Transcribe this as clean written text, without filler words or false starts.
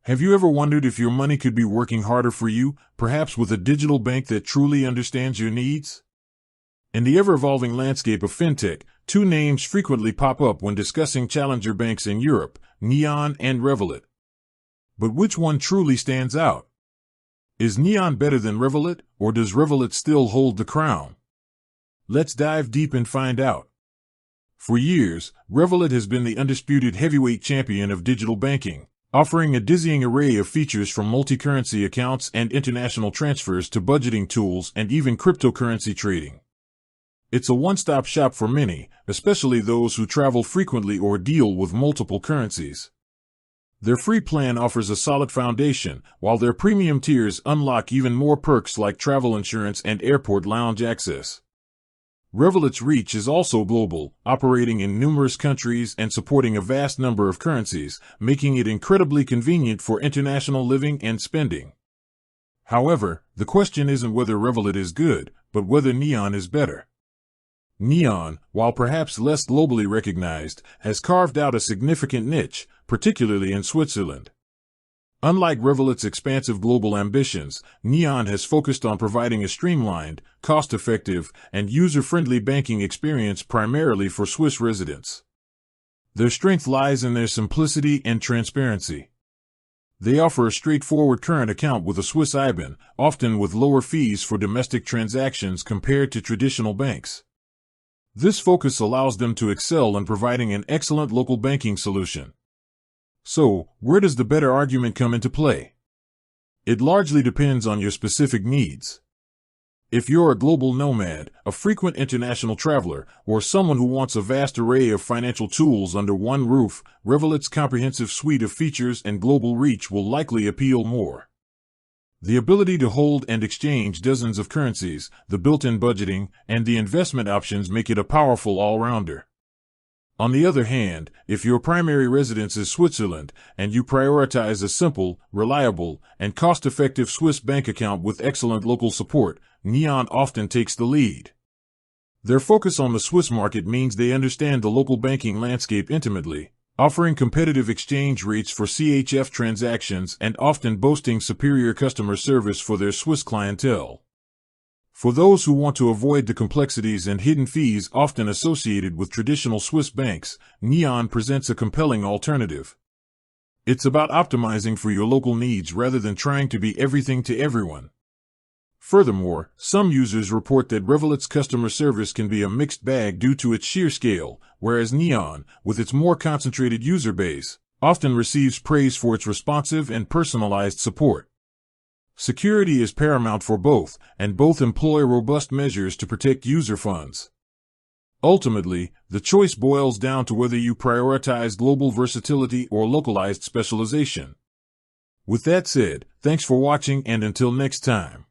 Have you ever wondered if your money could be working harder for you, perhaps with a digital bank that truly understands your needs? In the ever-evolving landscape of fintech, two names frequently pop up when discussing challenger banks in Europe, Neon and Revolut. But which one truly stands out? Is Neon better than Revolut, or does Revolut still hold the crown? Let's dive deep and find out. For years, Revolut has been the undisputed heavyweight champion of digital banking, offering a dizzying array of features from multi-currency accounts and international transfers to budgeting tools and even cryptocurrency trading. It's a one-stop shop for many, especially those who travel frequently or deal with multiple currencies. Their free plan offers a solid foundation, while their premium tiers unlock even more perks like travel insurance and airport lounge access. Revolut's reach is also global, operating in numerous countries and supporting a vast number of currencies, making it incredibly convenient for international living and spending. However, the question isn't whether Revolut is good, but whether Neon is better. Neon, while perhaps less globally recognized, has carved out a significant niche, particularly in Switzerland. Unlike Revolut's expansive global ambitions, Neon has focused on providing a streamlined, cost-effective, and user-friendly banking experience primarily for Swiss residents. Their strength lies in their simplicity and transparency. They offer a straightforward current account with a Swiss IBAN, often with lower fees for domestic transactions compared to traditional banks. This focus allows them to excel in providing an excellent local banking solution. So, where does the better argument come into play? It largely depends on your specific needs. If you're a global nomad, a frequent international traveler, or someone who wants a vast array of financial tools under one roof, Revolut's comprehensive suite of features and global reach will likely appeal more. The ability to hold and exchange dozens of currencies, the built-in budgeting, and the investment options make it a powerful all-rounder. On the other hand, if your primary residence is Switzerland, and you prioritize a simple, reliable, and cost-effective Swiss bank account with excellent local support, Neon often takes the lead. Their focus on the Swiss market means they understand the local banking landscape intimately, offering competitive exchange rates for CHF transactions and often boasting superior customer service for their Swiss clientele. For those who want to avoid the complexities and hidden fees often associated with traditional Swiss banks, Neon presents a compelling alternative. It's about optimizing for your local needs rather than trying to be everything to everyone. Furthermore, some users report that Revolut's customer service can be a mixed bag due to its sheer scale, whereas Neon, with its more concentrated user base, often receives praise for its responsive and personalized support. Security is paramount for both, and both employ robust measures to protect user funds. Ultimately, the choice boils down to whether you prioritize global versatility or localized specialization. With that said, thanks for watching and until next time.